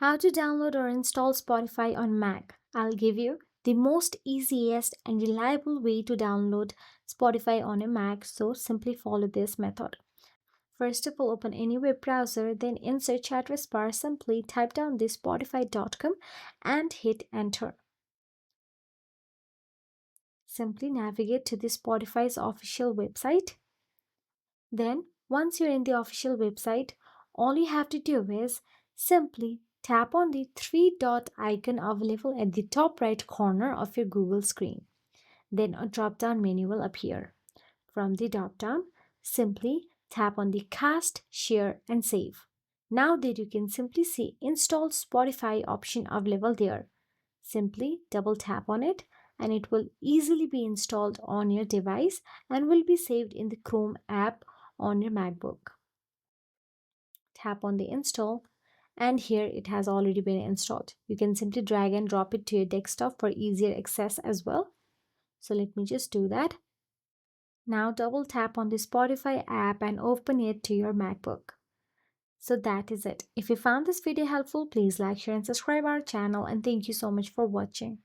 How to download or install Spotify on Mac. I'll give you the most easiest and reliable way to download Spotify on a Mac, so simply follow this method. First of all, open any web browser, then in search address bar, simply type down the spotify.com and hit enter. Simply navigate to the Spotify's official website. Then, once you're in the official website, all you have to do is simply tap on the three dot icon available at the top right corner of your Google screen. Then a drop down menu will appear. From the drop down, simply tap on the Cast, Share, and Save. Now that you can simply see Install Spotify option available there. Simply double tap on it and it will easily be installed on your device and will be saved in the Chrome app on your MacBook. Tap on the install and here it has already been installed. You can simply drag and drop it to your desktop for easier access as well. So let me just do that. Now double tap on the Spotify app and open it to your MacBook. So that is it. If you found this video helpful, please like, share and subscribe our channel and thank you so much for watching.